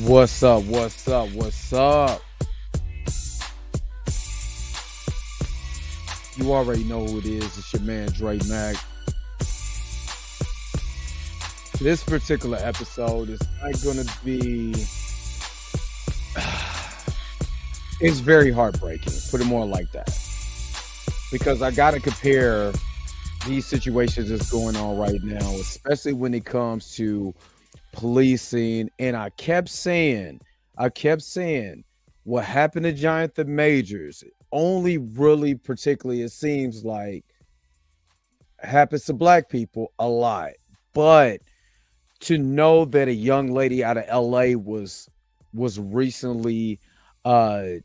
What's up? What's up? What's up? You already know who it is. It's your man Dre Mac. This particular episode is not going to be. It's very heartbreaking. Put it more like that, because I got to compare these situations that's going on right now, especially when it comes to policing. And I kept saying, what happened to Jonathan Majors only really, particularly, it seems like happens to black people a lot. But to know that a young lady out of LA was recently deleted,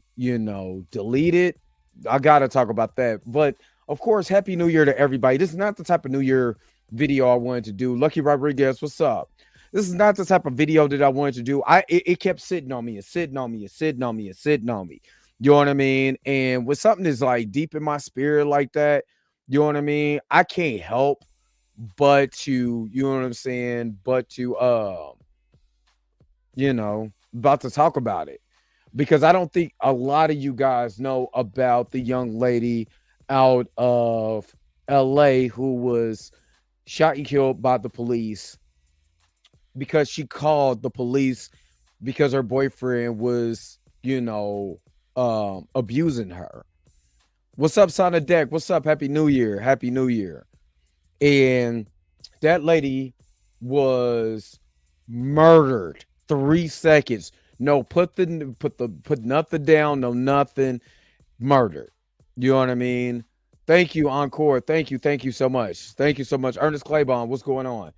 I gotta talk about that. But of course, happy new year to everybody. This is not the type of new year video I wanted to do. Lucky Rodriguez, what's up? This is not the type of video that I wanted to do. It kept sitting on me and sitting on me and sitting on me and sitting on me. You know what I mean? And when something is like deep in my spirit like that, you know what I mean? I can't help but to, you know what I'm saying, but to about to talk about it, because I don't think a lot of you guys know about the young lady out of LA who was shot and killed by the police because she called the police because her boyfriend was, abusing her. What's up, Son of Deck? What's up? Happy New Year. Happy New Year. And that lady was murdered 3 seconds. No, put nothing down, no nothing. Murdered. You know what I mean? Thank you, Encore. Thank you so much. Thank you so much. Ernest Claiborne, what's going on?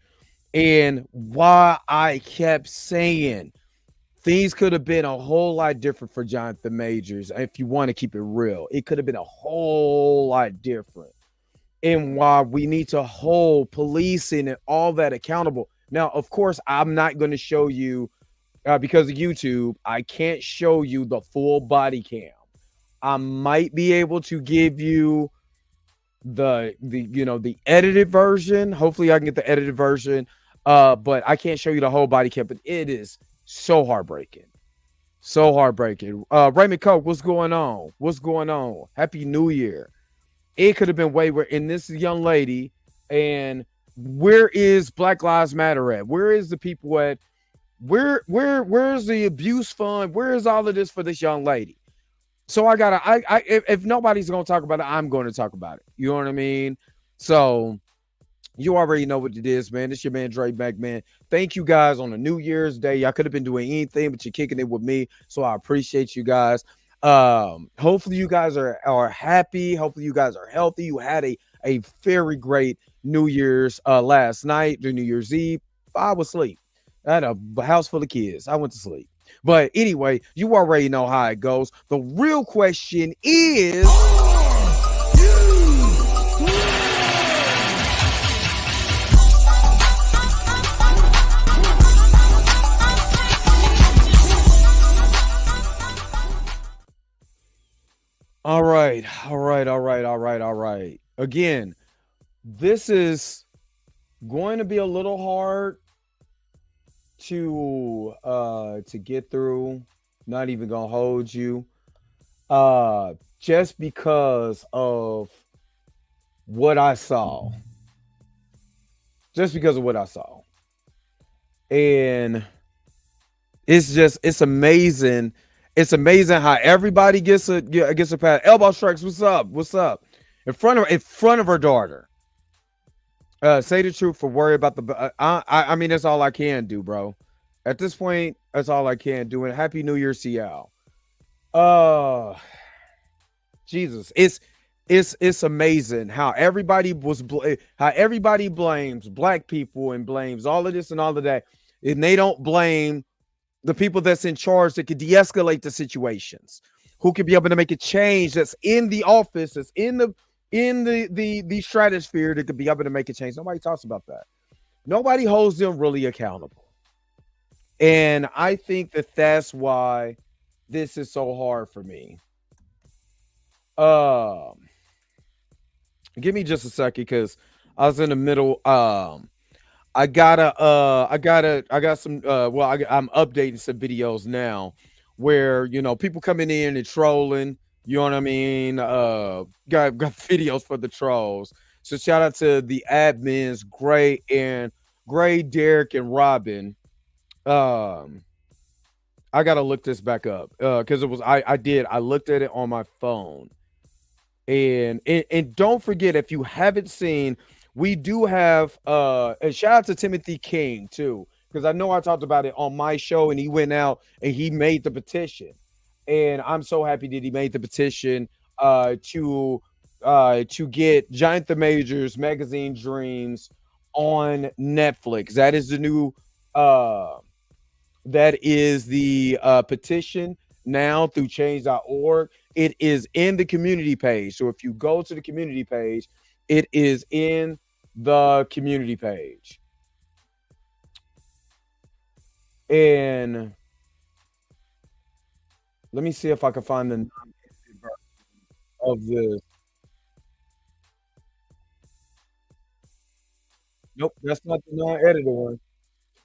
And why I kept saying things could have been a whole lot different for Jonathan Majors. If you want to keep it real, it could have been a whole lot different. And why we need to hold policing and all that accountable. Now, of course, I'm not going to show you because of YouTube. I can't show you the full body cam. I might be able to give you the edited version. Hopefully, I can get the edited version. But I can't show you the whole body cam. But it is so heartbreaking. So heartbreaking. Raymond Coke, what's going on? What's going on? Happy New Year. It could have been way where in this young lady. And where is Black Lives Matter at? Where is the people at? Where's the abuse fund? Where is all of this for this young lady? So if nobody's gonna talk about it, I'm going to talk about it. You know what I mean? So you already know what it is, man. It's your man Dre Mac, man. Thank you guys on a New Year's Day. Y'all could have been doing anything, but you're kicking it with me. So I appreciate you guys. Hopefully you guys are happy. Hopefully you guys are healthy. You had a very great New Year's last night, the New Year's Eve. I was asleep. I had a house full of kids. I went to sleep. But anyway, you already know how it goes. The real question is, all right. Again, this is going to be a little hard to get through. Not even gonna hold you. Just because of what I saw. Just because of what I saw. And it's amazing. It's amazing how everybody gets a pat. Elbow strikes. What's up? What's up? In front of her daughter. Say the truth for worry about the. I mean, that's all I can do, bro. At this point, that's all I can do. And Happy New Year, Seattle. Jesus, it's amazing how everybody blames black people and blames all of this and all of that, and they don't blame the people that's in charge that could de-escalate the situations, who could be able to make a change, that's in the office, that's in the stratosphere, that could be able to make a change. Nobody talks about that. Nobody holds them really accountable. And I think that's why this is so hard for me. Give me just a second, because I was in the middle. I got some well I'm updating some videos now where people coming in and trolling, you know what I mean? Got videos for the trolls. So shout out to the admins, Gray, Derek, and Robin. Um I gotta look this back up. Because it was I looked at it on my phone. And don't forget, if you haven't seen, we do have and shout out to Timothy King too, because I know I talked about it on my show, and he went out and he made the petition, and I'm so happy that he made the petition to get Giant the Major's Magazine Dreams on Netflix. That is the new uh that is the petition now through change.org. It is in the community page. So if you go to the community page, it is in the community page. And let me see if I can find the non-edited version of this. Nope, that's not the non-edited one.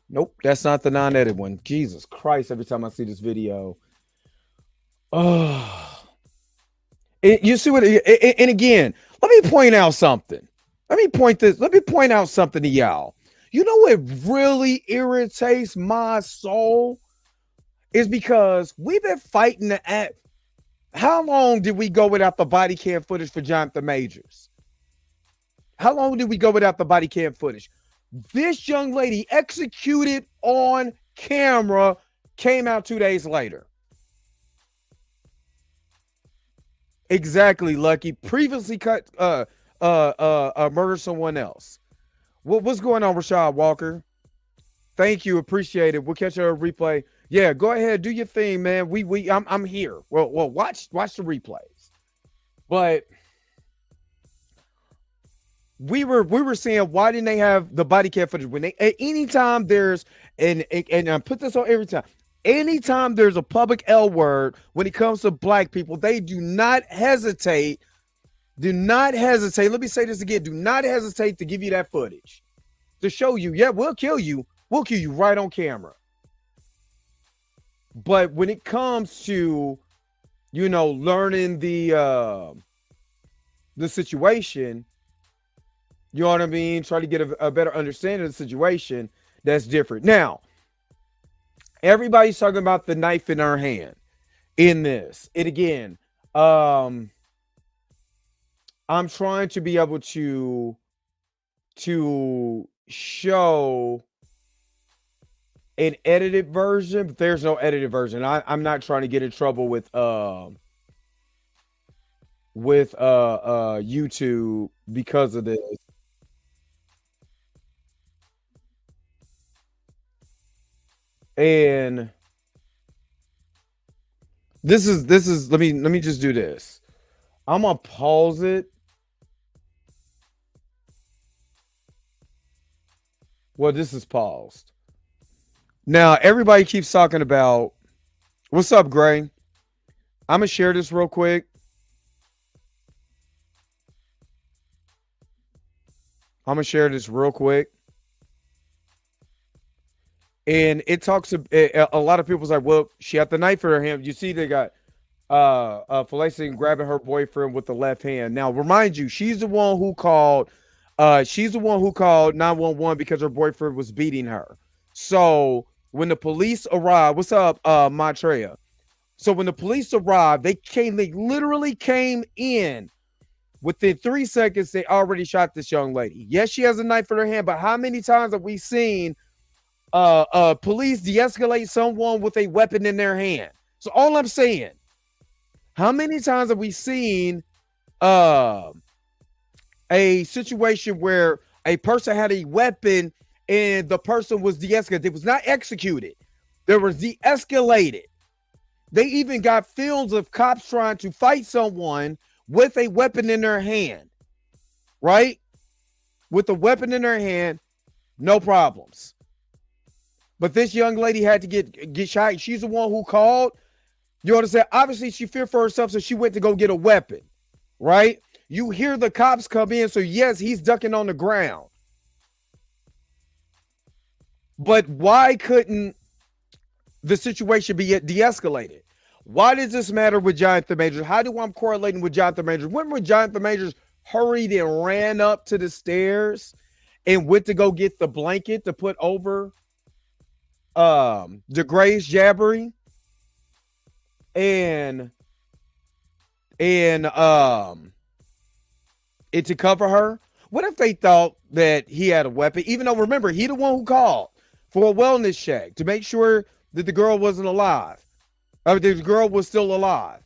Nope, that's not the non-edited one. Jesus Christ, every time I see this video. Oh, you see what? And again, let me point out something. Let me point out something to y'all. You know what really irritates my soul is because we've been fighting the act. How long did we go without the body cam footage for Jonathan Majors? How long did we go without the body cam footage? This young lady executed on camera came out 2 days later. Exactly, Lucky. Previously murdered someone else. What's going on, Rashad Walker? Thank you, appreciate it. We'll catch a replay. Yeah, go ahead, do your thing, man. I'm here. Well, watch the replays. But we were saying, why didn't they have the body cam footage when they anytime there's and I put this on every time. Anytime there's a public L word when it comes to black people, they do not hesitate. Do not hesitate. Let me say this again. Do not hesitate to give you that footage to show you. Yeah, we'll kill you. We'll kill you right on camera. But when it comes to, learning the situation, you know what I mean? Try to get a better understanding of the situation. That's different. Now, everybody's talking about the knife in her hand in this. And again, I'm trying to be able to show an edited version, but there's no edited version. I'm not trying to get in trouble with YouTube because of this. And this is let me just do this. I'm gonna pause it. Well, this is paused. Now everybody keeps talking about what's up, Gray. I'm gonna share this real quick. I'm gonna share this real quick. And it talks a lot of people's like, well, she had the knife in her hand. You see, they got Felicity grabbing her boyfriend with the left hand. Now, remind you, she's the one who called 911 because her boyfriend was beating her. So when the police arrived, what's up, Maitreya? So when the police arrived, they literally came in. Within 3 seconds, they already shot this young lady. Yes, she has a knife in her hand, but how many times have we seen police de-escalate someone with a weapon in their hand? So all I'm saying, how many times have we seen a situation where a person had a weapon and the person was de-escalated? It was not executed. They were de-escalated. They even got films of cops trying to fight someone with a weapon in their hand, right? With a weapon in her hand, no problems. But this young lady had to get shot. She's the one who called. You understand? Obviously, she feared for herself, so she went to go get a weapon, right? You hear the cops come in, so yes, he's ducking on the ground. But why couldn't the situation be de-escalated? Why does this matter with Jonathan Majors? How do I'm correlating with Jonathan Majors? When Jonathan Majors hurried and ran up to the stairs and went to go get the blanket to put over DeGrace Jabbery and it to cover her. What if they thought that he had a weapon? Even though, remember, he the one who called for a wellness check to make sure that the girl wasn't alive. Or the girl was still alive.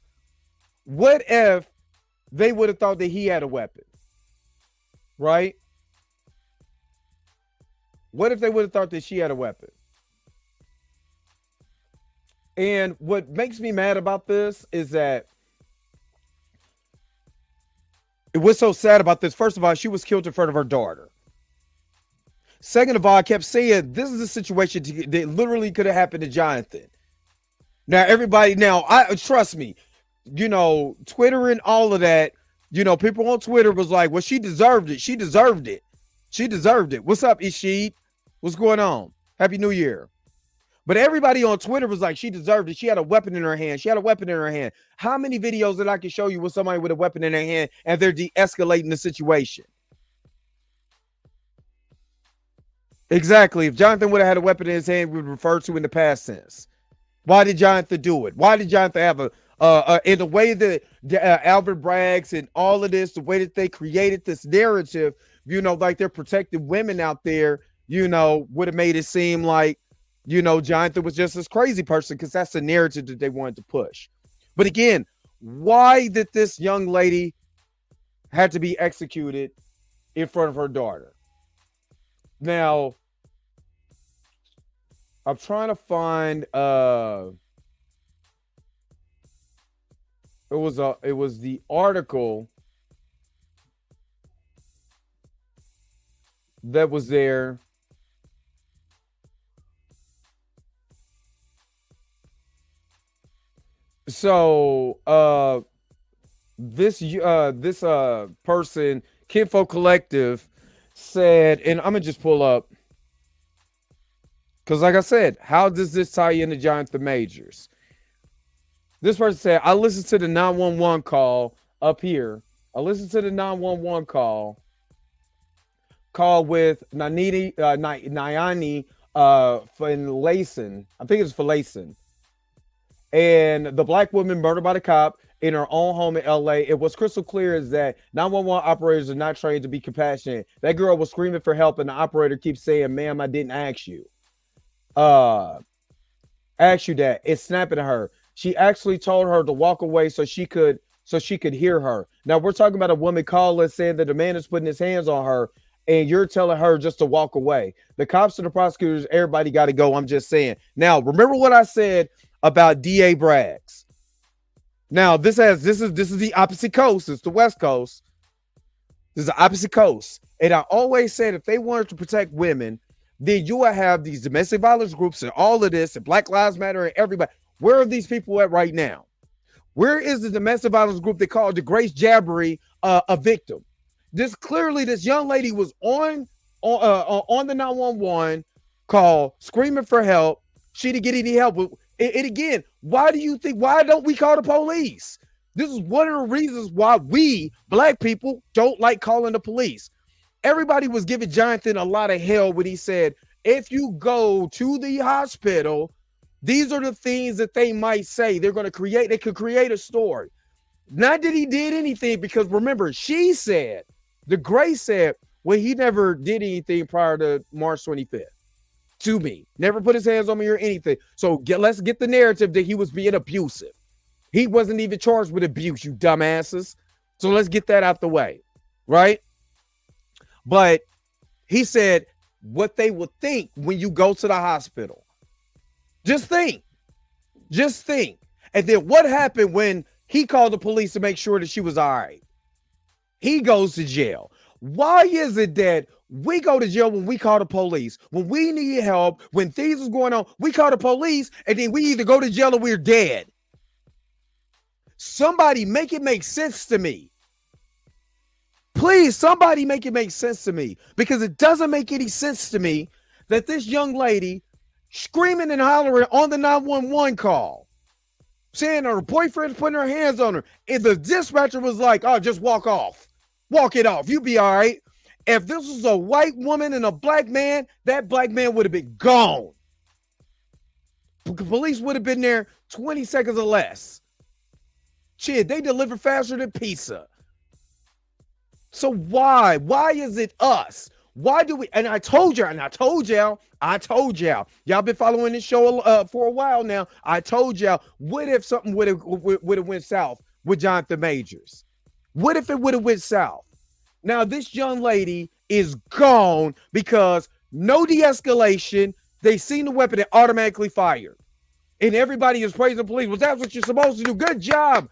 What if they would have thought that he had a weapon? Right? What if they would have thought that she had a weapon? And what makes me mad about this is that what's so sad about this, first of all, she was killed in front of her daughter. Second of all, I kept saying this is a situation that literally could have happened to Jonathan. Now, everybody, I trust me, Twitter and all of that, people on Twitter was like, well, she deserved it. She deserved it. She deserved it. What's up, Ishid? What's going on? Happy New Year. But everybody on Twitter was like, she deserved it. She had a weapon in her hand. She had a weapon in her hand. How many videos that I can show you with somebody with a weapon in their hand and they're de-escalating the situation? Exactly. If Jonathan would have had a weapon in his hand, we would refer to in the past tense. Why did Jonathan do it? Why did Jonathan have in the way that Albert Braggs and all of this, the way that they created this narrative, like they're protecting women out there, would have made it seem like, Jonathan was just this crazy person because that's the narrative that they wanted to push. But again, why did this young lady had to be executed in front of her daughter? Now, I'm trying to find it was the article that was there. So this person, Kinfo Collective, said, and I'm gonna just pull up because, like I said, how does this tie into Jonathan Majors? This person said, I listened to the 911 call up here. I listened to the 911 call with Nayani Finlayson. I think it's Finlayson. And the black woman murdered by the cop in her own home in LA. It was crystal clear is that 911 operators are not trained to be compassionate. That girl was screaming for help, and the operator keeps saying, ma'am, I didn't ask you. Ask you that. It's snapping at her. She actually told her to walk away so she could hear her. Now we're talking about a woman calling saying that the man is putting his hands on her, and you're telling her just to walk away. The cops and the prosecutors, everybody got to go. I'm just saying. Now, remember what I said about DA Braggs. Now, this is the opposite coast. It's the West Coast. This is the opposite coast. And I always said if they wanted to protect women, then you would have these domestic violence groups and all of this and Black Lives Matter and everybody. Where are these people at right now? Where is the domestic violence group they called DeGrace Jabbery a victim? This young lady was on the 911 call screaming for help. She didn't get any help. And again, why don't we call the police? This is one of the reasons why we black people don't like calling the police. Everybody was giving Jonathan a lot of hell when he said, if you go to the hospital, these are the things that they might say. They could create a story. Not that he did anything, because remember, the Grace said, well, he never did anything prior to March 25th. To me, never put his hands on me or anything. So let's get the narrative that he was being abusive. He wasn't even charged with abuse, you dumbasses. So let's get that out the way, right? But he said what they would think when you go to the hospital. Just think. And then what happened when he called the police to make sure that she was all right? He goes to jail. Why is it that we go to jail when we call the police? When we need help, when things is going on, we call the police, and then we either go to jail or we're dead. Somebody make it make sense to me. Please, somebody make it make sense to me, because it doesn't make any sense to me that this young lady screaming and hollering on the 911 call, saying her boyfriend's putting her hands on her. And the dispatcher was like, oh, just walk off. Walk it off. You be all right. If this was a white woman and a black man, that black man would have been gone. Police would have been there 20 seconds or less. Shit, they deliver faster than pizza. So why? Why is it us? Why do we? And I told y'all. Y'all been following this show for a while now. I told y'all. What if something would have went south with Jonathan Majors? What if it would have went south? Now this young lady is gone because no de-escalation. They seen the weapon and automatically fired, and everybody is praising the police. Well, that's what you're supposed to do. Good job.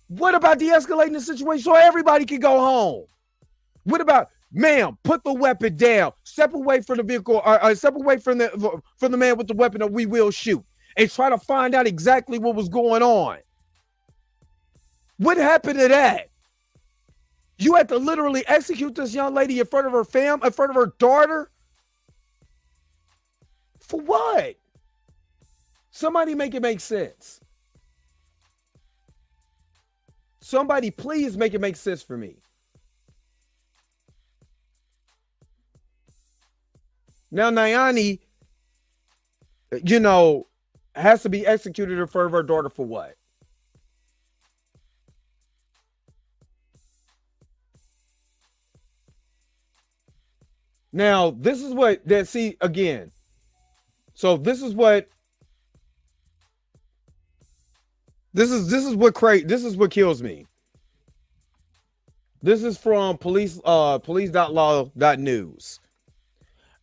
What about de-escalating the situation so everybody can go home? What about, ma'am, put the weapon down, step away from the vehicle, or step away from the man with the weapon, or we will shoot, and try to find out exactly what was going on. What happened to that? You had to literally execute this young lady in front of her fam, in front of her daughter. For what? Somebody make it make sense. Somebody please make it make sense for me. Now, Nayani, has to be executed in front of her daughter for what? Now, this is what that see again. So this is what kills me. This is from police.law.news.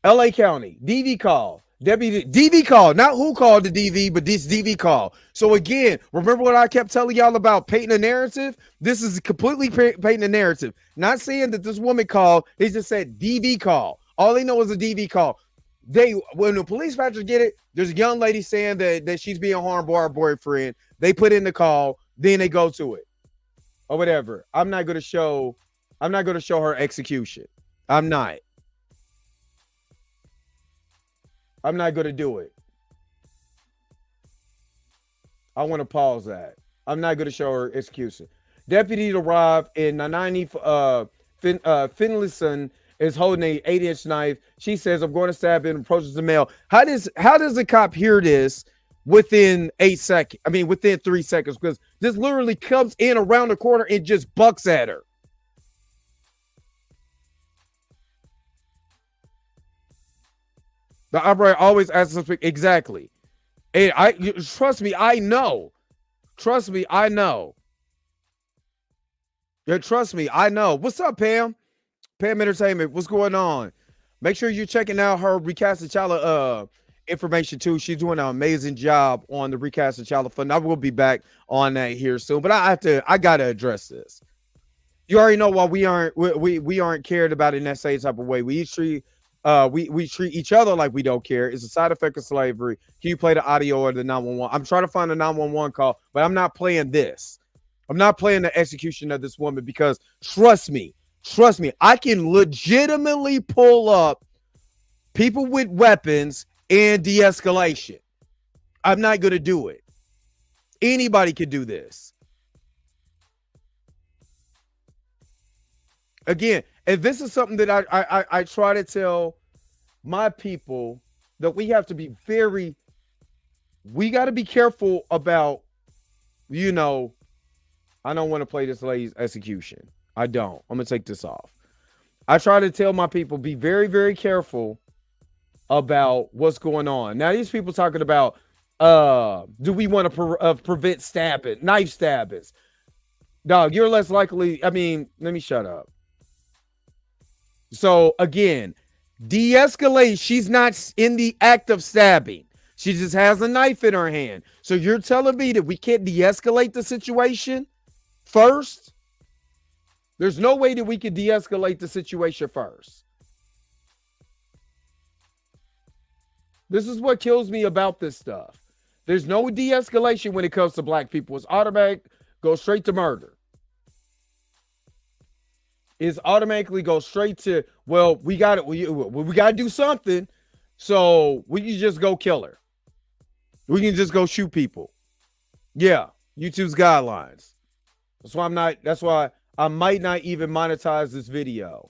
LA County, DV call. Deputy DV call, not who called the DV, but this DV call. So again, remember what I kept telling y'all about painting a narrative? This is completely painting a narrative. Not saying that this woman called, they just said DV call. All they know is a DV call. When the police dispatchers get it, there's a young lady saying that she's being harmed by her boyfriend. They put in the call, then they go to it. Or whatever. I'm not gonna show her execution. I'm not going to do it. I want to pause that. I'm not going to show her execution. Deputies arrived in 90 Finlayson is holding a 8-inch knife. She says, I'm going to stab him and approaches the male. How does the cop hear this within 8 seconds? I mean, within 3 seconds, because this literally comes in around the corner and just bucks at her. The operator always asks us exactly. And trust me, I know. Trust me, I know. Yeah, trust me, I know. What's up, Pam? Pam Entertainment, what's going on? Make sure you're checking out her Recast T'Challa information too. She's doing an amazing job on the Recast T'Challa fund. I will be back on that here soon, but I gotta address this. You already know why we aren't cared about in that same type of way. We treat each other like we don't care. It's a side effect of slavery. Can you play the audio or the 911? I'm trying to find a 911 call, but I'm not playing this. I'm not playing the execution of this woman because trust me, I can legitimately pull up people with weapons and de-escalation. I'm not going to do it. Anybody can do this. Again, and this is something that I try to tell my people that we have to be we got to be careful about, I don't want to play this lady's execution. I don't. I'm going to take this off. I try to tell my people, be very, very careful about what's going on. Now, these people talking about, do we want to prevent stabbing, knife stabbings? Dog, you're less likely. I mean, let me shut up. So again, de-escalate. She's not in the act of stabbing. She just has a knife in her hand. So you're telling me that we can't de-escalate the situation first? There's no way that we can de-escalate the situation first. This is what kills me about this stuff. There's no de-escalation when it comes to black people. It's automatic, go straight to murder. Is automatically go straight to, well, we got to do something. So we can just go kill her. We can just go shoot people. Yeah, YouTube's guidelines. That's why I might not even monetize this video.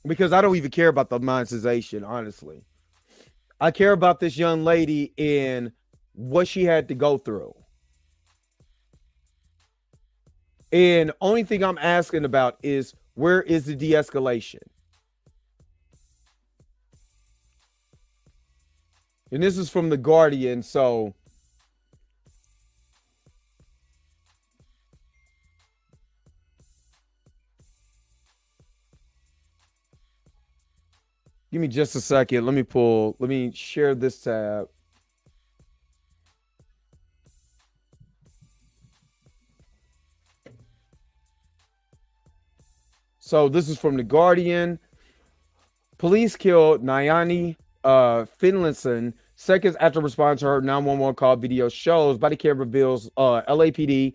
Because I don't even care about the monetization, honestly. I care about this young lady and what she had to go through. And only thing I'm asking about is, where is the de-escalation? And this is from The Guardian, so give me just a second. Let me share this tab. So this is from The Guardian. Police killed Nayani Finlayson seconds after responding to her 911 call. Video shows body cam reveals LAPD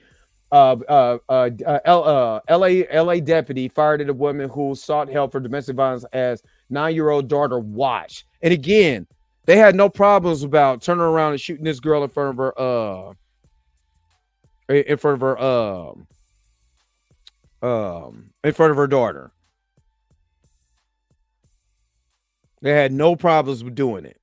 LA deputy fired at a woman who sought help for domestic violence as 9-year-old daughter watched. And again, they had no problems about turning around and shooting this girl in front of her daughter. They had no problems with doing it.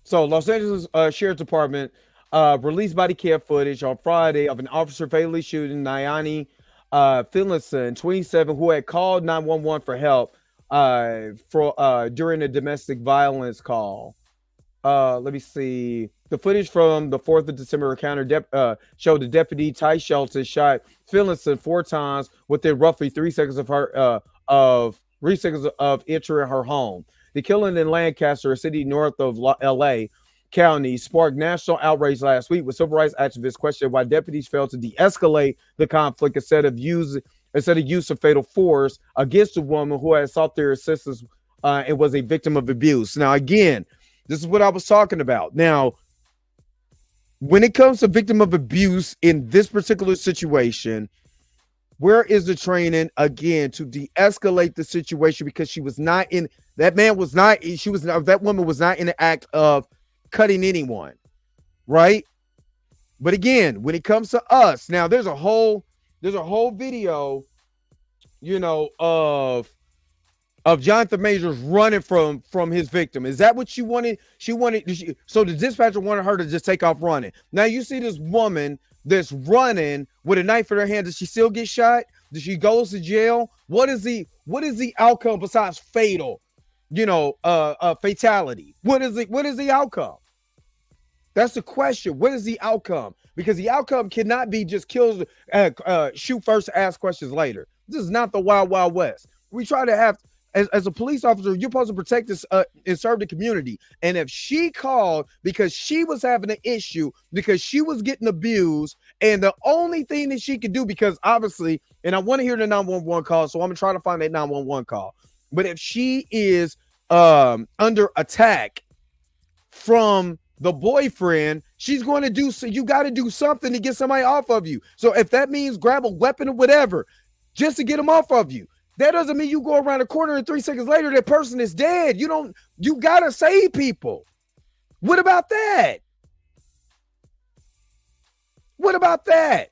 So Los Angeles Sheriff's Department released body cam footage on Friday of an officer fatally shooting Nayani Finlayson, 27, who had called 911 for help during a domestic violence call. Let me see. The footage from the 4th of December encounter showed the deputy Ty Shelton shot Finlayson 4 times within roughly 3 seconds of entering her home. The killing in Lancaster, a city north of LA County, sparked national outrage last week, with civil rights activists questioning why deputies failed to de-escalate the conflict instead of use of fatal force against a woman who had sought their assistance and was a victim of abuse. Now, again, this is what I was talking about. Now, when it comes to victim of abuse in this particular situation, where is the training again to de-escalate the situation? Because that woman was not in the act of cutting anyone, right? But again, when it comes to us, now there's a whole video, of Jonathan Majors running from his victim. Is that what she wanted? So the dispatcher wanted her to just take off running. Now you see this woman that's running with a knife in her hand. Does she still get shot? Does she go to jail? What is the outcome besides fatality? What is the outcome? That's the question. What is the outcome? Because the outcome cannot be just kill, shoot first, ask questions later. This is not the Wild Wild West. We try to have, as a police officer, you're supposed to protect this and serve the community. And if she called because she was having an issue, because she was getting abused, and the only thing that she could do, because obviously, and I want to hear the 911 call, so I'm going to try to find that 911 call. But if she is under attack from the boyfriend, she's going to do, so you got to do something to get somebody off of you. So if that means grab a weapon or whatever, just to get them off of you, that doesn't mean you go around the corner and 3 seconds later, that person is dead. You got to save people. What about that? What about that?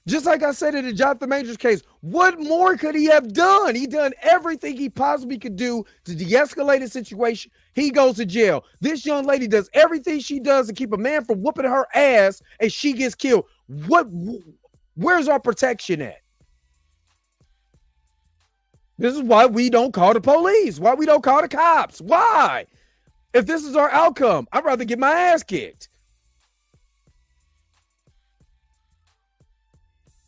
Just like I said in the Jonathan Majors case, what more could he have done? He done everything he possibly could do to de-escalate the situation. He goes to jail. This young lady does everything she does to keep a man from whooping her ass, and she gets killed. Where's our protection at? This is why we don't call the police. Why we don't call the cops. Why? If this is our outcome, I'd rather get my ass kicked.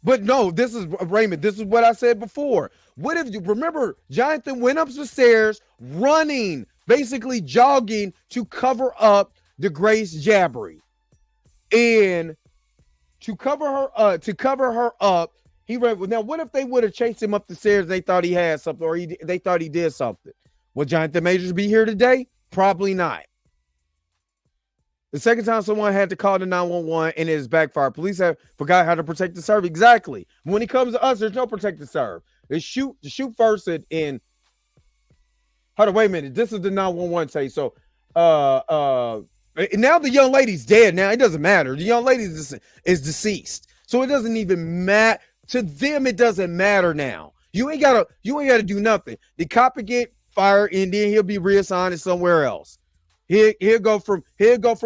But no, this is, Raymond, this is what I said before. What if you remember, Jonathan went up the stairs running, basically jogging to cover up the Grace Jabbery. And to cover her up, he ran. Now, what if they would have chased him up the stairs and they thought he had something, or they thought he did something? Would Jonathan Majors be here today? Probably not. The second time someone had to call the 911 and it's backfired. Police have forgot how to protect the serve. Exactly. When it comes to us, there's no protect the serve. They shoot first and hold on, wait a minute. This is the 911 tape. So now the young lady's dead. Now it doesn't matter. The young lady is deceased. So it doesn't even matter. To them, it doesn't matter now. You ain't gotta do nothing. The cop will get fired and then he'll be reassigned to somewhere else. He'll go from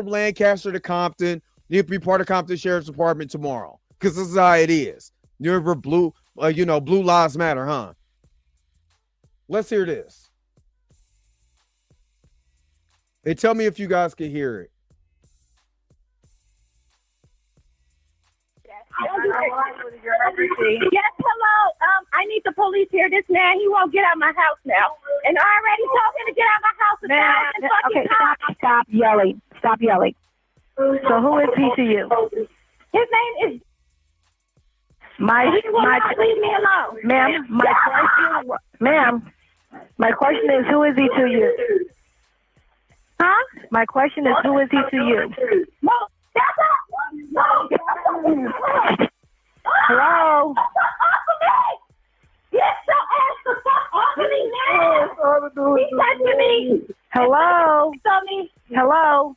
Lancaster to Compton. He'll be part of Compton Sheriff's Department tomorrow. Because this is how it is. You remember blue lives matter, huh? Let's hear this. Hey, tell me if you guys can hear it. Yes, hello. I need the police here. This man, he won't get out of my house now. And I already told him to get out of my house. Okay, stop yelling. Stop yelling. So who is he to you? His name is. He will not leave me alone. Ma'am, my question is, who is he to you? Huh? My question is, who is he to you? Well, that's up. Hello? Get your ass the fuck off of me now! He's touching me! Hello? Hello?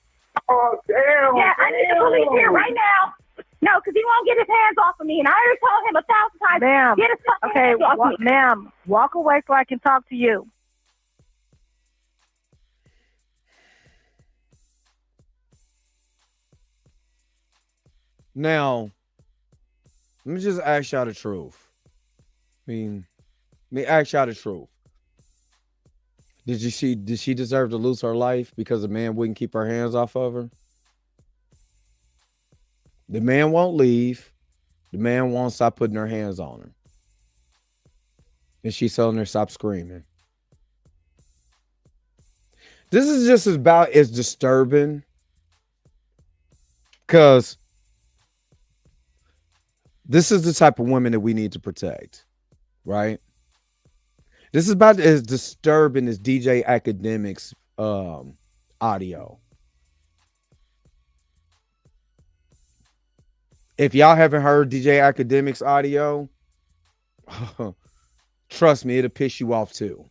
Oh, damn. Yeah, I need the police here right now. No, because he won't get his hands off of me, and I already told him 1,000 times. Ma'am, get his fucking hands off me. Ma'am, walk away so I can talk to you. Now, let me just ask y'all the truth. Let me ask y'all the truth. Did she deserve to lose her life because the man wouldn't keep her hands off of her? The man won't leave. The man won't stop putting her hands on her. And she's telling her stop screaming. This is just about as disturbing because this is the type of women that we need to protect, right? This is about as disturbing as DJ Academics audio. If y'all haven't heard DJ Academics audio, trust me, it'll piss you off too.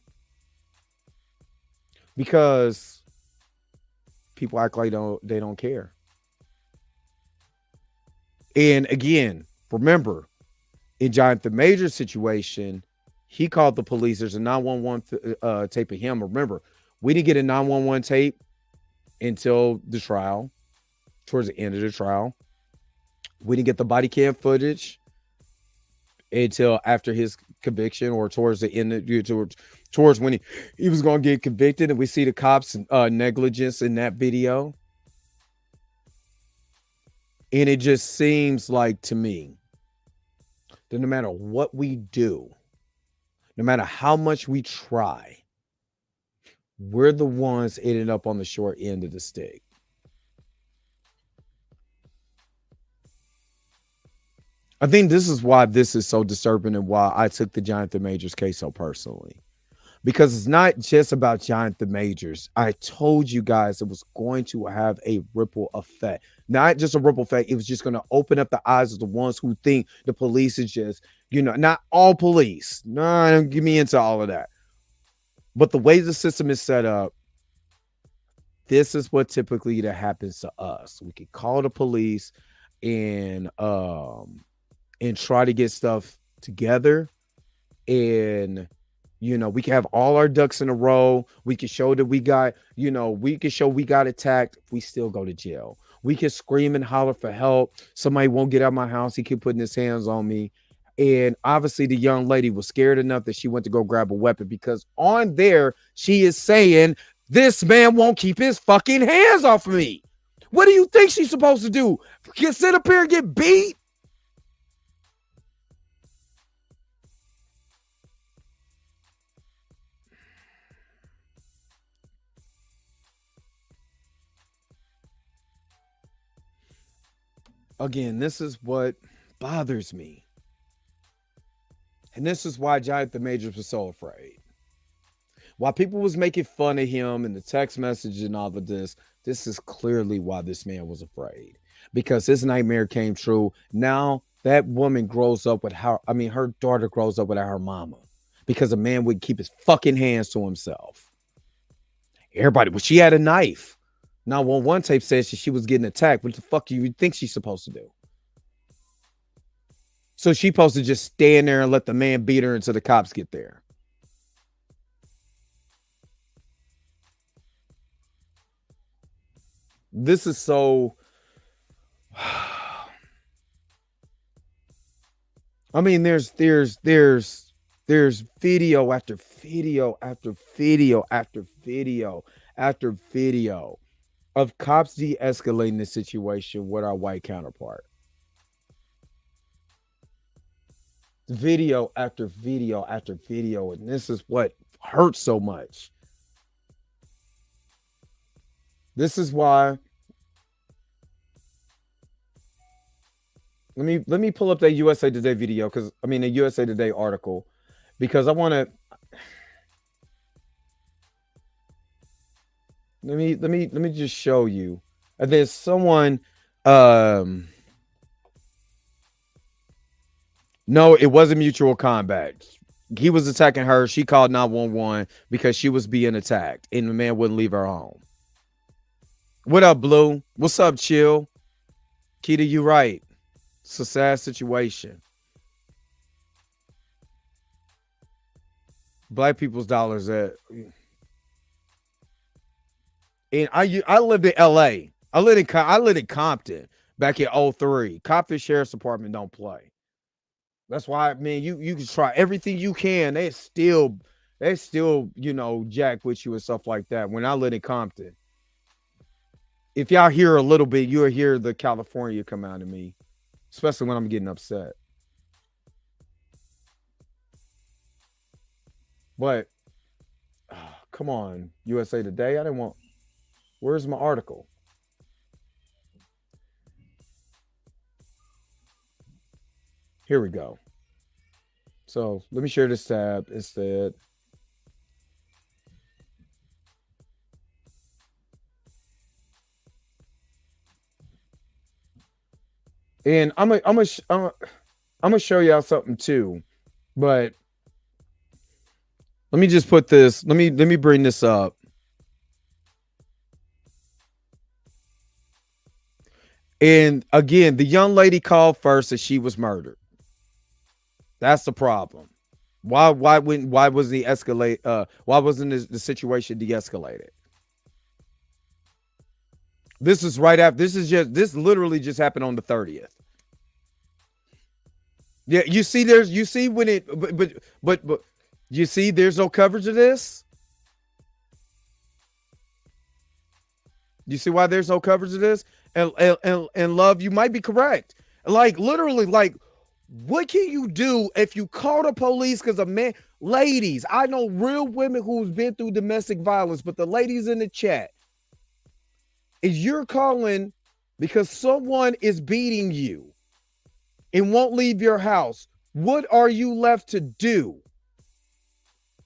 Because people act like they don't care. And again, remember, in Jonathan Major's situation, he called the police. There's a 911 tape of him. Remember, we didn't get a 911 tape until the trial, towards the end of the trial. We didn't get the body cam footage until after his conviction or towards the end, towards when he was going to get convicted. And we see the cops' negligence in that video. And it just seems like to me that no matter what we do, no matter how much we try, we're the ones ending up on the short end of the stick. I think this is why this is so disturbing and why I took the Jonathan Majors case so personally. Because it's not just about Jonathan Majors. I told you guys it was going to have a ripple effect. Not just a ripple effect. It was just going to open up the eyes of the ones who think the police is just, not all police. No, don't get me into all of that. But the way the system is set up, this is what typically that happens to us. We can call the police and try to get stuff together, and we can have all our ducks in a row. We can show that we got attacked. We still go to jail. We can scream and holler for help. Somebody won't get out of my house. He keep putting his hands on me. And obviously the young lady was scared enough that she went to go grab a weapon, because on there she is saying, this man won't keep his fucking hands off of me. What do you think she's supposed to do? Sit up here and get beat? Again, this is what bothers me. And this is why Jonathan Majors was so afraid. While people was making fun of him and the text message and all of this is clearly why this man was afraid, because his nightmare came true. Now that woman grows up with her daughter grows up without her mama because a man would keep his fucking hands to himself. Everybody, well, she had a knife. Now, one tape says she was getting attacked. What the fuck do you think she's supposed to do? So she's supposed to just stand there and let the man beat her until the cops get there. This is so. I mean, there's video after video after video after video after video of cops de-escalating the situation with our white counterpart. Video after video after video, and this is what hurts so much. This is why. Let me pull up that USA Today video, the USA Today article, because I want to. Let me just show you. There's someone. No, it wasn't mutual combat. He was attacking her. She called 911 because she was being attacked, and the man wouldn't leave her home. What up, Blue? What's up, Chill? Keita, you right. It's a sad situation. Black people's dollars and I lived in LA. I lived in Compton back in 2003. Compton Sheriff's Department don't play. That's why, man, you can try everything you can. They still, jack with you and stuff like that. When I lived in Compton. If y'all hear a little bit, you'll hear the California come out of me. Especially when I'm getting upset. But, come on, USA Today. Where's my article? Here we go. So, let me share this tab instead. And I'm gonna show y'all something too, but let me just put this. Let me bring this up. And again, the young lady called first that she was murdered. That's the problem. Why wasn't the situation de-escalated? This is right after. This literally just happened on the 30th. Yeah, you see there's no coverage of this. You see why there's no coverage of this? And Love, you might be correct. Like literally, like what can you do if you call the police because a man, ladies, I know real women who's been through domestic violence, but the ladies in the chat, is you're calling because someone is beating you and won't leave your house. What are you left to do?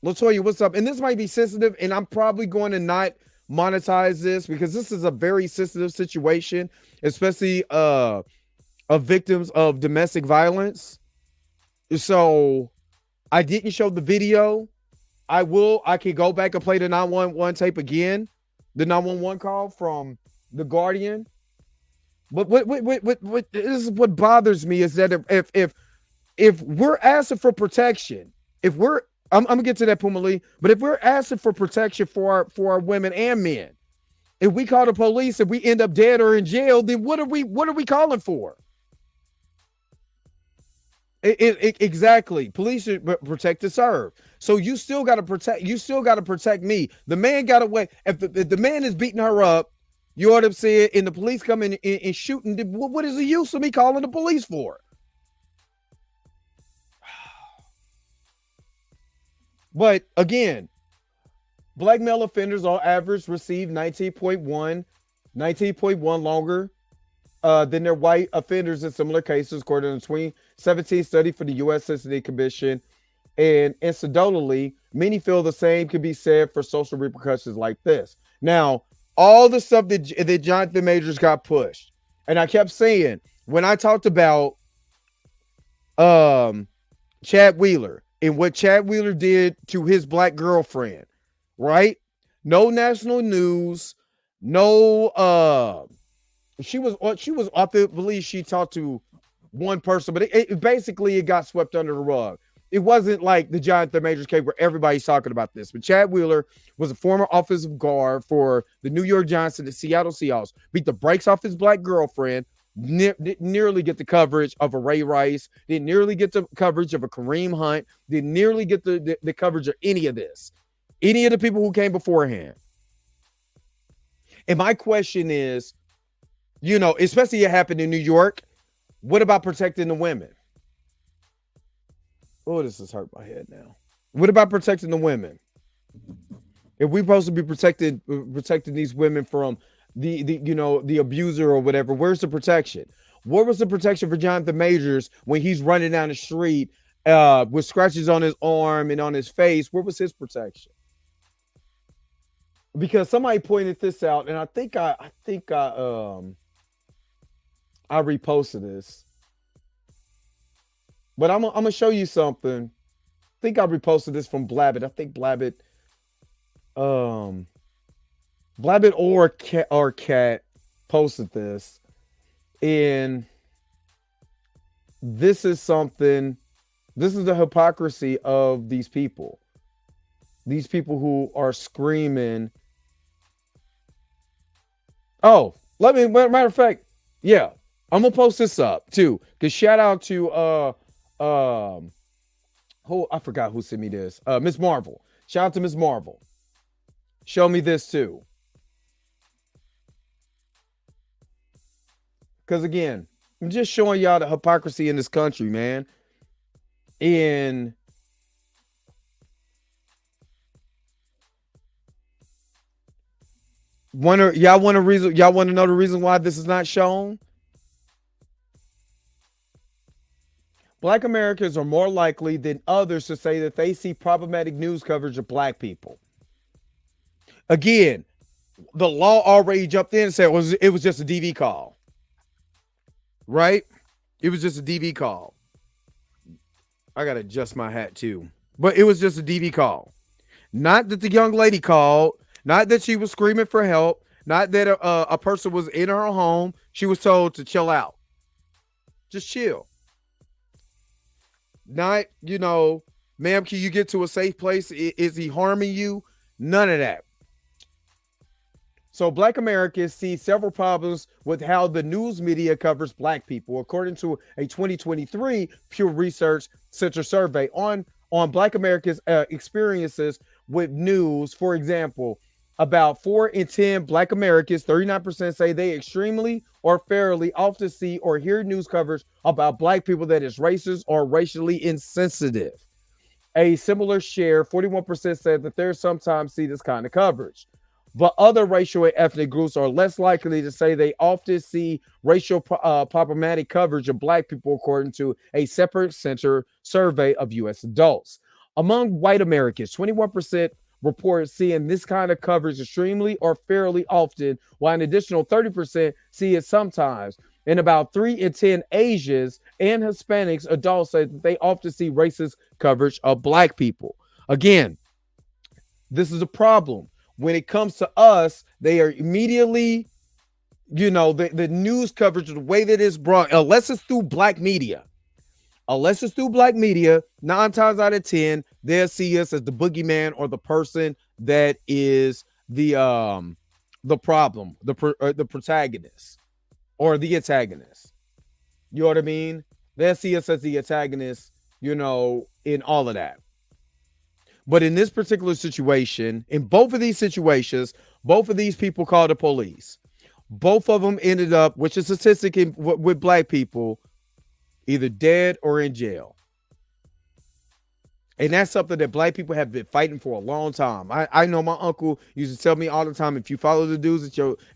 LaToya, what's up? And this might be sensitive, and I'm probably going to not monetize this because this is a very sensitive situation, especially of victims of domestic violence. So I didn't show the video. I can go back and play the 911 tape again, the 911 call from The Guardian. But what this is what bothers me is that if we're asking for protection, I'm gonna get to that, Pumali, but if we're asking for protection for our women and men, if we call the police and we end up dead or in jail, then what are we calling for? Exactly. Police should protect to serve. So you still got to protect me. The man got away. If the man is beating her up, you ought to see it, and the police come in and shooting. What is the use of me calling the police for? But again, black male offenders on average receive 19.1 longer than their white offenders in similar cases, according to the 2017 study for the U.S. Sentencing Commission. And incidentally, Many feel the same could be said for social repercussions like this. Now, all the stuff that Jonathan Majors got pushed, and I kept saying when I talked about Chad Wheeler and what Chad Wheeler did to his black girlfriend, right? No national news, no she was I believe she talked to one person, but it basically it got swept under the rug. It wasn't like the Jonathan Majors case where everybody's talking about this. But Chad Wheeler was a former offensive guard for the New York Giants and the Seattle Seahawks. Beat the brakes off his black girlfriend. Didn't nearly get the coverage of a Ray Rice. Didn't nearly get the coverage of a Kareem Hunt. Didn't nearly get the coverage of any of this. Any of the people who came beforehand. And my question is, you know, especially it happened in New York, what about protecting the women? Oh, this has hurt my head now. What about protecting the women? If we're supposed to be protecting these women from the abuser or whatever, where's the protection? What was the protection for Jonathan Majors when he's running down the street with scratches on his arm and on his face? Where was his protection? Because somebody pointed this out, and I think I reposted this. But I'm gonna show you something. I think I reposted this from Blabbit. I think Blabbit or Cat posted this. And this is something, this is the hypocrisy of these people. These people who are screaming. Oh, matter of fact, yeah, I'm gonna post this up too. Cause shout out to who I forgot who sent me this. Miss Marvel. Shout out to Miss Marvel. Show me this too. Because again, I'm just showing y'all the hypocrisy in this country, man. And y'all want to know the reason why this is not shown? Black Americans are more likely than others to say that they see problematic news coverage of black people. Again, the law already jumped in and said it was just a DV call. Right? It was just a DV call. I got to adjust my hat too. But it was just a DV call. Not that the young lady called. Not that she was screaming for help. Not that a person was in her home. She was told to chill out. Just chill. Not, ma'am, can you get to a safe place? Is he harming you? None of that. So Black Americans see several problems with how the news media covers black people, according to a 2023 Pew Research Center survey on Black Americans' experiences with news. For example, about 4 in 10 Black Americans, 39%, say they extremely or fairly often see or hear news coverage about black people that is racist or racially insensitive. A similar share, 41%, said that they sometimes see this kind of coverage. But other racial and ethnic groups are less likely to say they often see racial problematic coverage of black people, according to a separate center survey of U.S. adults. Among white Americans, 21% report seeing this kind of coverage extremely or fairly often, while an additional 30% see it sometimes. And about 3 in 10 Asians and Hispanics adults say that they often see racist coverage of black people. Again, this is a problem. When it comes to us, they are immediately, the news coverage, the way that it's brought, unless it's through black media, 9 times out of 10, they'll see us as the boogeyman or the person that is the problem, the protagonist or the antagonist. You know what I mean? They'll see us as the antagonist, in all of that. But in this particular situation, in both of these situations, both of these people called the police. Both of them ended up, which is a statistic with black people, either dead or in jail. And that's something that black people have been fighting for a long time. I know my uncle used to tell me all the time, if you follow the dudes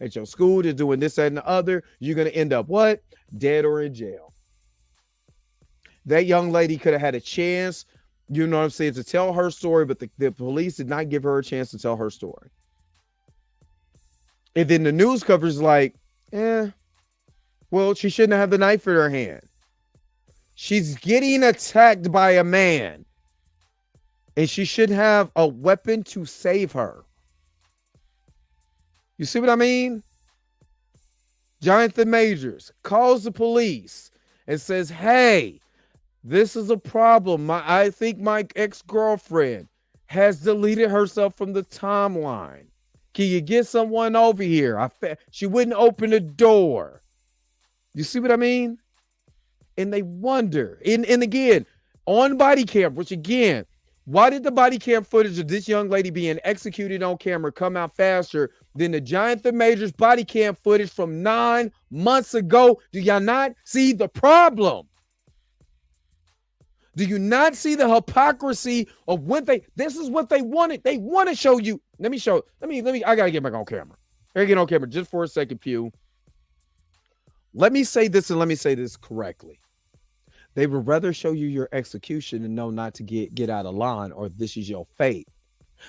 at your school, they're doing this, that, and the other, you're going to end up what? Dead or in jail. That young lady could have had a chance You know what I'm saying? To tell her story, but the police did not give her a chance to tell her story. And then the news coverage is like, well, she shouldn't have the knife in her hand. She's getting attacked by a man. And she should have a weapon to save her. You see what I mean? Jonathan Majors calls the police and says, hey, this is a problem. I think my ex-girlfriend has deleted herself from the timeline. Can you get someone over here? She wouldn't open the door. You see what I mean? And they wonder. And again, on body cam, which again, why did the body cam footage of this young lady being executed on camera come out faster than the Jonathan Majors body cam footage from 9 months ago? Do y'all not see the problem? Do you not see the hypocrisy of what this is what they wanted. They want to show you. I got to get back on camera. I got to get on camera just for a second, Pew. Let me say this and let me say this correctly. They would rather show you your execution and know not to get out of line, or this is your fate.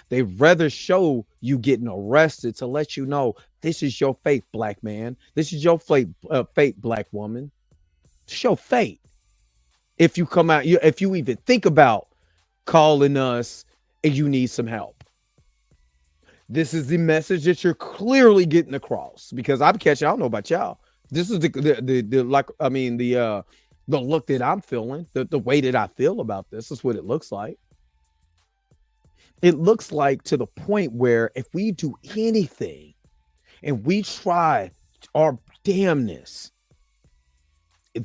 They'd rather show you getting arrested to let you know this is your fate, black man. This is your fate, black woman. It's your fate. If you come out, if you even think about calling us and you need some help. This is the message that you're clearly getting across, because I'm catching, I don't know about y'all. This is the look that I'm feeling, the way that I feel about this is what it looks like. It looks like to the point where if we do anything and we try our damnness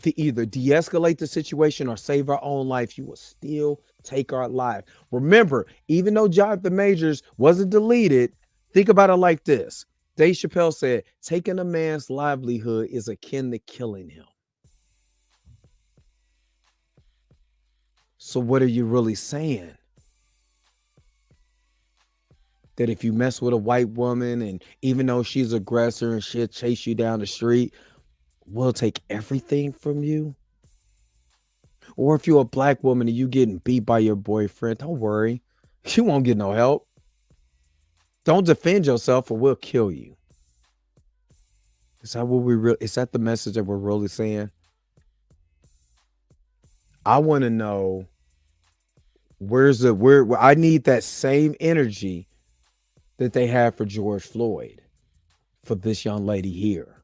to either de-escalate the situation or save our own life, you will still take our life. Remember, even though Jonathan Majors wasn't deleted, think about it like this. Dave Chappelle said, taking a man's livelihood is akin to killing him. So what are you really saying? That if you mess with a white woman, and even though she's aggressor and she'll chase you down the street, we'll take everything from you? Or if you're a black woman and you getting beat by your boyfriend, don't worry. You won't get no help. Don't defend yourself or we'll kill you. Is that is that the message that we're really saying? I want to know where I need that same energy that they have for George Floyd for this young lady here.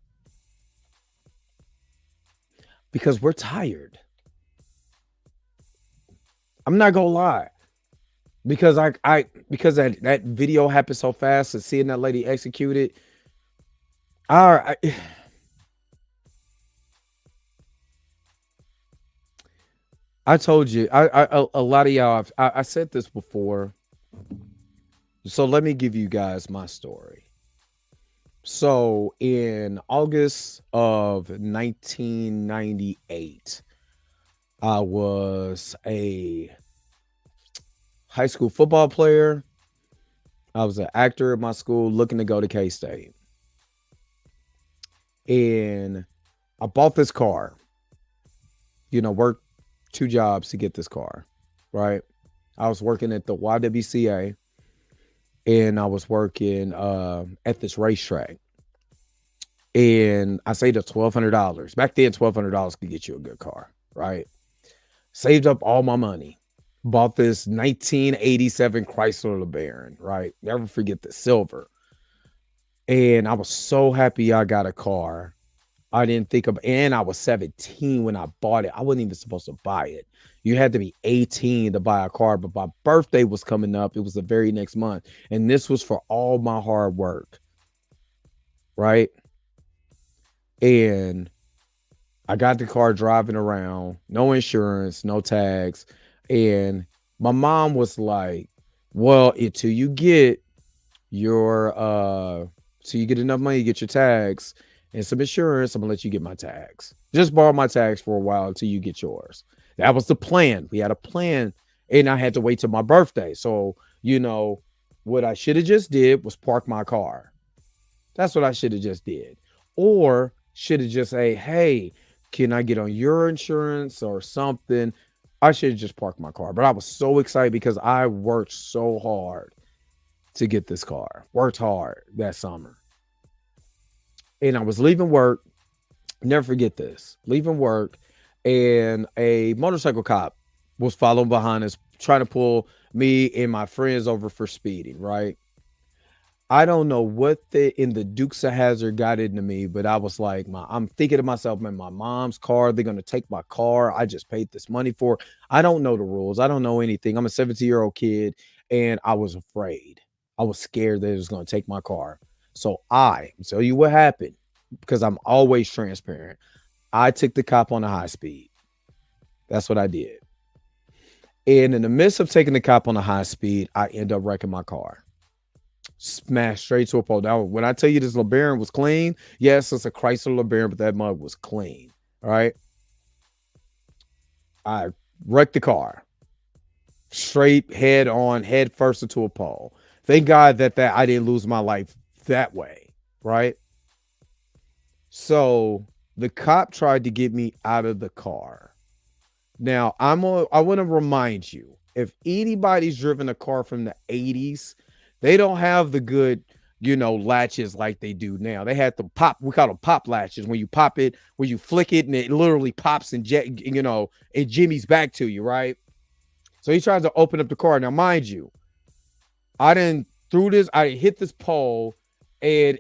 Because we're tired. I'm not gonna lie. Because because that video happened so fast and seeing that lady executed. I told you, a lot of y'all, I said this before. So let me give you guys my story. So in August of 1998, I was a high school football player. I was an actor at my school looking to go to K-State. And I bought this car, worked 2 jobs to get this car, right? I was working at the YWCA and I was working at this racetrack. And I saved up $1,200. Back then, $1,200 could get you a good car, right? Saved up all my money. Bought this 1987 Chrysler LeBaron, right? Never forget the silver. And I was so happy I got a car. And I was 17 when I bought it. I wasn't even supposed to buy it. You had to be 18 to buy a car, but my birthday was coming up. It was the very next month. And this was for all my hard work, right? And I got the car driving around, no insurance, no tags. And my mom was like, well, until you get enough money to get your tags and some insurance, I'm gonna let you get my tags. Just borrow my tags for a while until you get yours. That was the plan. We had a plan, and I had to wait till my birthday. So, what I should have just did was park my car. That's what I should have just did. Or should have just say, hey, can I get on your insurance or something? I should have just parked my car, but I was so excited because I worked so hard to get this car. Worked hard that summer. And I was leaving work. Never forget this. Leaving work, and a motorcycle cop was following behind us, trying to pull me and my friends over for speeding, right? I don't know what in the Dukes of Hazzard got into me, but I was like, I'm thinking to myself, man, my mom's car, they're gonna take my car. I just paid this money for. I don't know the rules. I don't know anything. I'm a 17-year-old kid, and I was afraid. I was scared that it was gonna take my car. So I tell you what happened, because I'm always transparent. I took the cop on a high speed. That's what I did. And in the midst of taking the cop on a high speed, I end up wrecking my car. Smashed straight to a pole. Now, when I tell you this LeBaron was clean, yes, it's a Chrysler LeBaron, but that mug was clean. All right. I wrecked the car. Straight head on, head first into a pole. Thank God that I didn't lose my life that way. Right. So the cop tried to get me out of the car. Now, I want to remind you, if anybody's driven a car from the 80s, they don't have the good, latches like they do now. They had the pop, we call them pop latches. When you pop it, when you flick it, and it literally pops and it jimmies back to you, right? So he tries to open up the car. Now, mind you, I hit this pole, and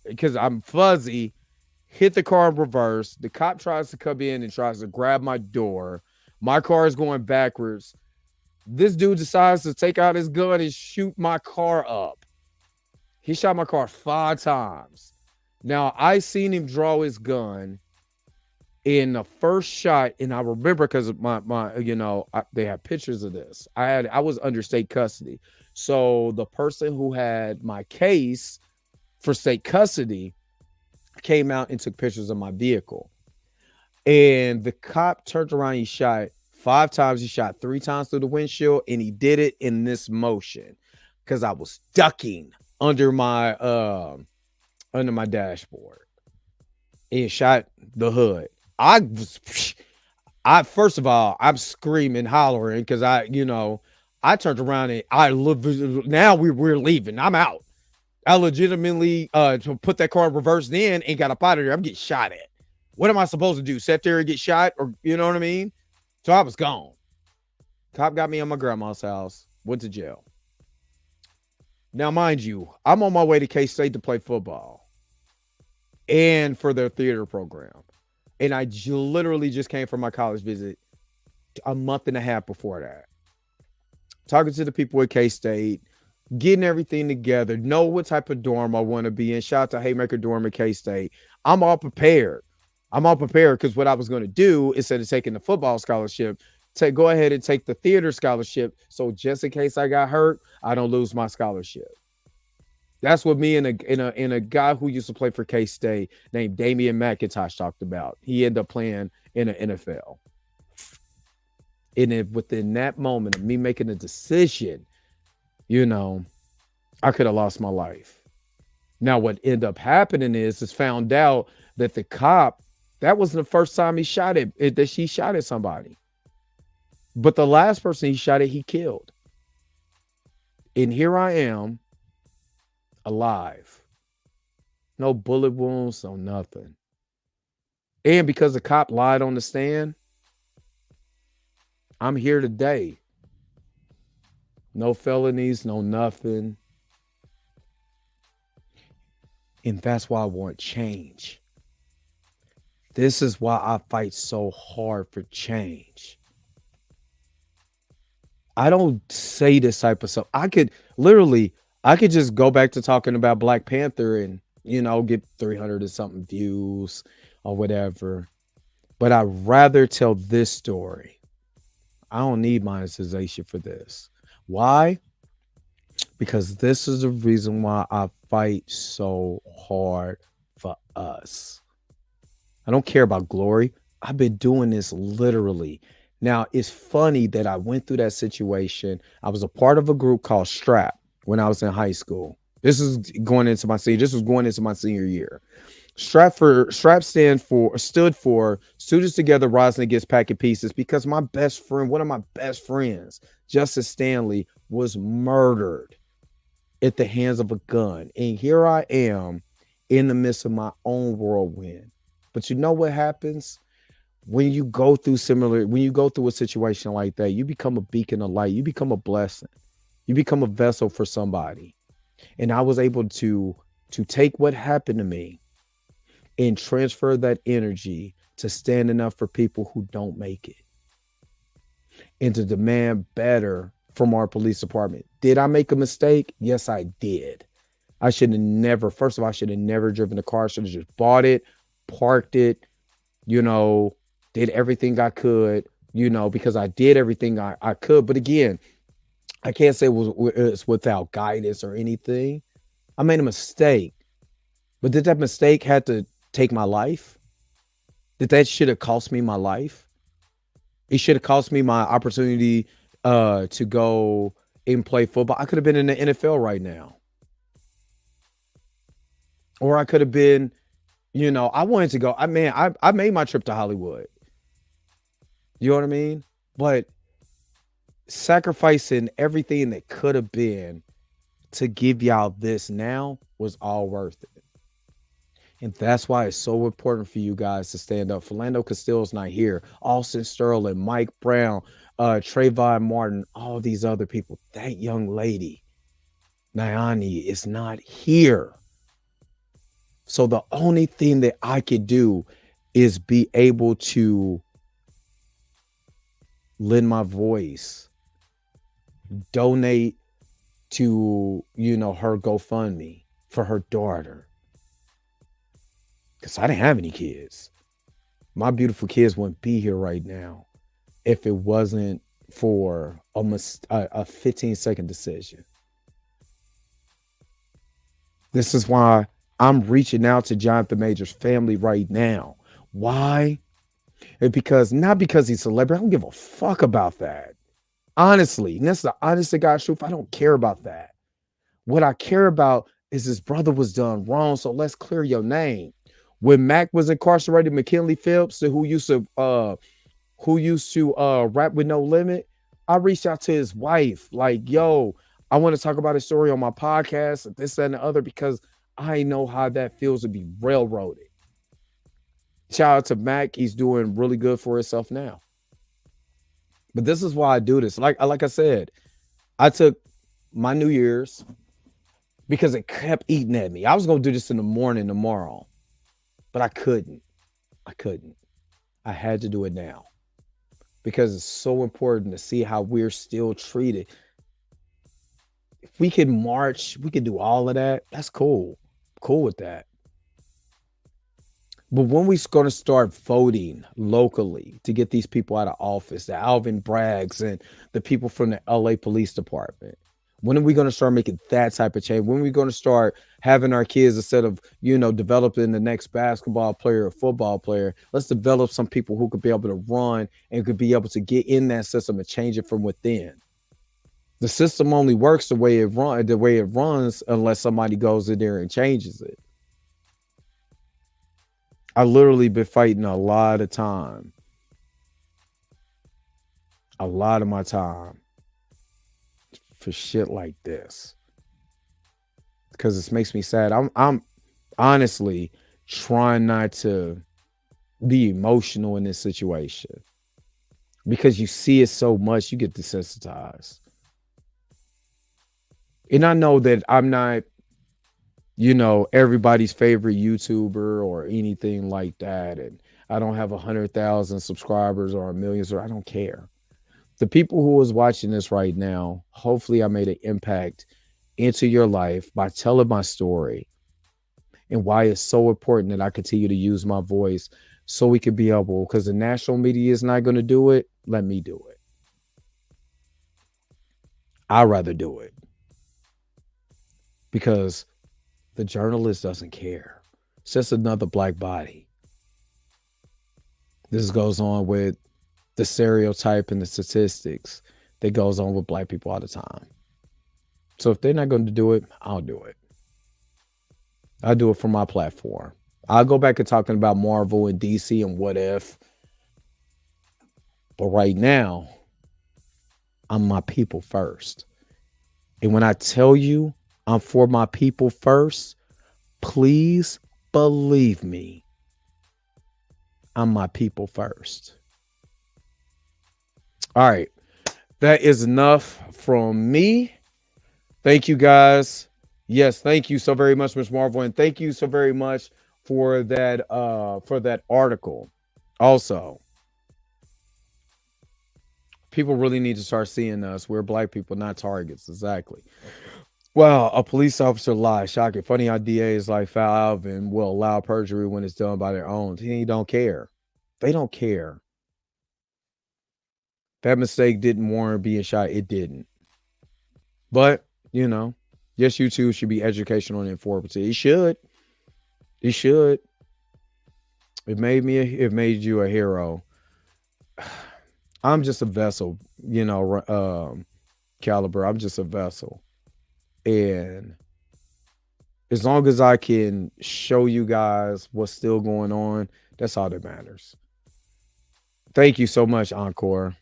because I'm fuzzy, hit the car in reverse. The cop tries to come in and tries to grab my door. My car is going backwards. This dude decides to take out his gun and shoot my car up. He shot my car 5 times. Now, I seen him draw his gun in the first shot, and I remember because they have pictures of this. I was under state custody. So the person who had my case for state custody came out and took pictures of my vehicle. And the cop turned around, he shot 5 times. He shot 3 times through the windshield, and he did it in this motion because I was ducking under my dashboard. And shot the hood. First of all, I'm screaming, hollering because I turned around and now we're leaving. I'm out. I legitimately put that car in reverse then and got up out of there. I'm getting shot at. What am I supposed to do? Sit there and get shot? Or you know what I mean? So I was gone. Cop got me at my grandma's house. Went to jail. Now, mind you, I'm on my way to K-State to play football and for their theater program. And I literally just came from my college visit a month and a half before that. Talking to the people at K-State, getting everything together, know what type of dorm I want to be in. Shout out to Haymaker Dorm at K-State. I'm all prepared. Because what I was going to do, instead of taking the football scholarship, go ahead and take the theater scholarship. So just in case I got hurt, I don't lose my scholarship. That's what me and a guy who used to play for K-State named Damian McIntosh talked about. He ended up playing in the NFL. And then within that moment of me making a decision, I could have lost my life. Now, what ended up happening is found out that the cop, that wasn't the first time he shot at somebody. But the last person he shot at, he killed. And here I am, alive. No bullet wounds, no nothing. And because the cop lied on the stand, I'm here today. No felonies, no nothing. And that's why I want change. This is why I fight so hard for change. I don't say this type of stuff. I could just go back to talking about Black Panther and, get 300 or something views or whatever. But I'd rather tell this story. I don't need monetization for this. Why? Because this is the reason why I fight so hard for us. I don't care about glory. I've been doing this literally. Now, it's funny that I went through that situation. I was a part of a group called Strap when I was in high school. This was going into my senior year. Strap stood for students together rising against packing pieces because my best friend, one of my best friends, Justice Stanley, was murdered at the hands of a gun. And here I am in the midst of my own whirlwind. But you know what happens? When you go through a situation like that, you become a beacon of light. You become a blessing. You become a vessel for somebody. And I was able to take what happened to me and transfer that energy to standing up for people who don't make it and to demand better from our police department. Did I make a mistake? Yes, I did. I should have never, first of all, I should have never driven the car. I should have just bought it, parked it, did everything I could, because I did everything I could. But again, I can't say it was without guidance or anything. I made a mistake. But did that mistake have to take my life? Should have cost me my life? It should have cost me my opportunity to go and play football. I could have been in the NFL right now. Or I could have been, I wanted to go. I made my trip to Hollywood. You know what I mean? But sacrificing everything that could have been to give y'all this now was all worth it. And that's why it's so important for you guys to stand up. Philando Castillo's not here. Austin Sterling, Mike Brown, Trayvon Martin, all these other people. That young lady, Nyani, is not here. So the only thing that I could do is be able to lend my voice, donate to, her GoFundMe for her daughter. Because I didn't have any kids. My beautiful kids wouldn't be here right now if it wasn't for a 15-second decision. This is why I'm reaching out to Jonathan Major's family right now. Why? Not because he's a celebrity. I don't give a fuck about that. Honestly, and that's the honest to God's truth. I don't care about that. What I care about is his brother was done wrong. So let's clear your name. When Mac was incarcerated, McKinley Phillips, who used to rap with No Limit, I reached out to his wife, like, yo, I want to talk about his story on my podcast, this, that, and the other, because I know how that feels to be railroaded. Shout out to Mac. He's doing really good for himself now. But this is why I do this. Like I said, I took my New Year's because it kept eating at me. I was going to do this in the morning tomorrow, but I couldn't. I had to do it now because it's so important to see how we're still treated. If we can march, we can do all of that. That's cool. Cool with that. But when we're going to start voting locally to get these people out of office, the Alvin Braggs and the people from the LA Police Department, when are we going to start making that type of change? When are we going to start having our kids, instead of, developing the next basketball player or football player, let's develop some people who could be able to run and could be able to get in that system and change it from within. The system only works the way it runs unless somebody goes in there and changes it. I literally been fighting a lot of my time for shit like this, because this makes me sad. I'm honestly trying not to be emotional in this situation, because you see it so much, you get desensitized. And I know that I'm not, everybody's favorite YouTuber or anything like that. And I don't have 100,000 subscribers or millions, or I don't care. The people who is watching this right now, hopefully I made an impact into your life by telling my story and why it's so important that I continue to use my voice so we could be able, because the national media is not going to do it. Let me do it. I'd rather do it because the journalist doesn't care. It's just another black body. This goes on with the stereotype and the statistics that goes on with black people all the time. So if they're not going to do it, I'll do it. I do it for my platform. I'll go back to talking about Marvel and DC and what if. But right now, I'm my people first. And when I tell you I'm for my people first, please believe me. I'm my people first. All right. That is enough from me. Thank you guys. Yes, thank you so very much, Ms. Marvel. And thank you so very much for that article. Also, people really need to start seeing us. We're black people, not targets. Exactly. Well, a police officer lies. Shocking. Funny how DAs like Val Alvin will allow perjury when it's done by their own. He don't care. They don't care. That mistake didn't warrant being shot. It didn't. But, you know, yes, YouTube should be educational and informative. It should. It should. It made you a hero. I'm just a vessel, you know, Caliber. I'm just a vessel. And as long as I can show you guys what's still going on, that's all that matters. Thank you so much, Encore.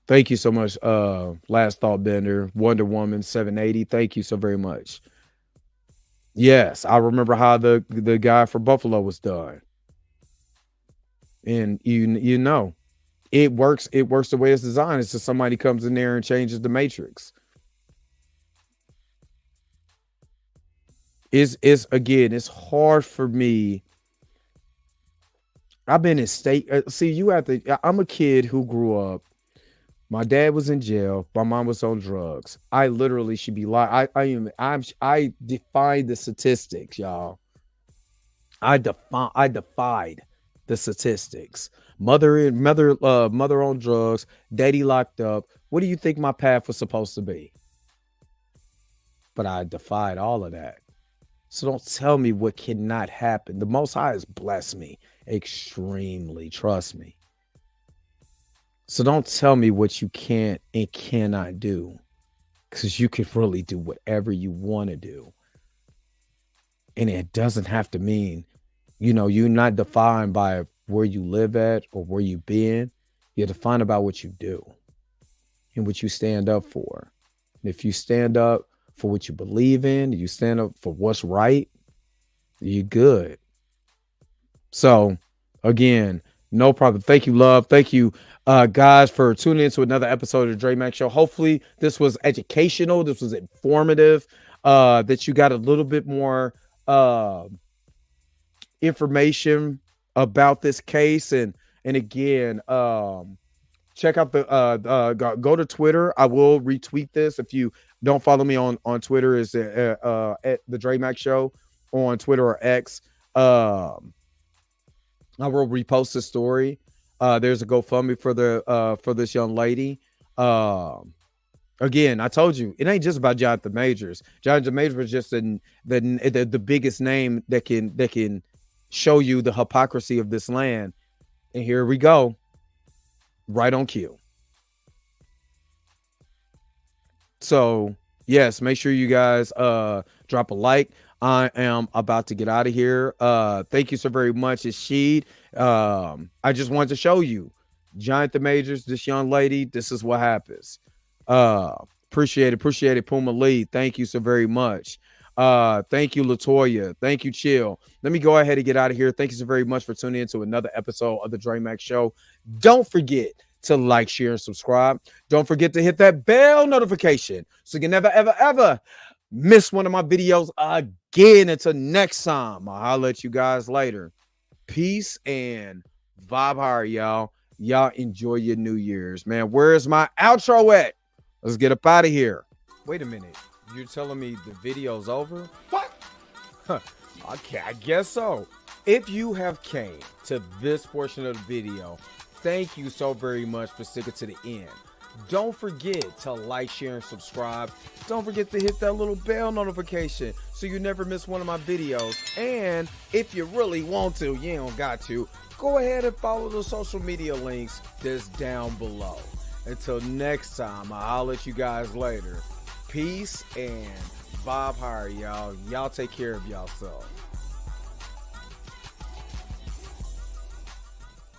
Thank you so much, Last Thought Bender, Wonder Woman 780. Thank you so very much. Yes, I remember how the guy for Buffalo was done. And you know, it works the way it's designed. It's just somebody comes in there and changes the matrix. It's hard for me. I've been in state. I'm a kid who grew up. My dad was in jail. My mom was on drugs. I literally should be lying. I defied the statistics, y'all. I defied the statistics. Mother on drugs, daddy locked up. What do you think my path was supposed to be? But I defied all of that. So don't tell me what cannot happen. The Most High has blessed me extremely. Trust me. So don't tell me what you can't and cannot do, because you can really do whatever you want to do. And it doesn't have to mean, you know, you're not defined by where you live at or where you've been. You're defined about what you do and what you stand up for. And if you stand up for what you believe in, you stand up for what's right, you're good. So again, no problem. Thank you, love. Thank you, guys, for tuning into another episode of the Dre Max Show. Hopefully this was educational. This was informative, that you got a little bit more information about this case. And again, check out go to Twitter. I will retweet this. If you don't follow me on Twitter, is at the Dre Max Show on Twitter or X. I will repost the story. There's a GoFundMe for this young lady. Again, I told you it ain't just about Jonathan Majors. Jonathan Majors was just the biggest name that can show you the hypocrisy of this land. And here we go, right on cue. So yes, make sure you guys drop a like. I am about to get out of here. Thank you so very much, Sheed. I just wanted to show you Jonathan Majors, this young lady. This is what happens. Appreciate it. Puma Lee, thank you so very much. Thank you, Latoya. Thank you, Chill. Let me go ahead and get out of here. Thank you so very much for tuning in to another episode of the Dre Max Show. Don't forget to like, share, and subscribe. Don't forget to hit that bell notification so you can never, ever, ever miss one of my videos again. Until next time, I'll holler at you guys later. Peace and vibe higher, y'all. Y'all enjoy your New Year's, man. Where's my outro at? Let's get up out of here. Wait a minute. You're telling me the video's over? What? Okay, I guess so. If you have came to this portion of the video, thank you so very much for sticking to the end. Don't forget to like, share, and subscribe. Don't forget to hit that little bell notification so you never miss one of my videos. And if you really want to, you don't got to, go ahead and follow the social media links that's down below. Until next time, I'll let you guys later. Peace and vibe higher, y'all. Y'all take care of yourself.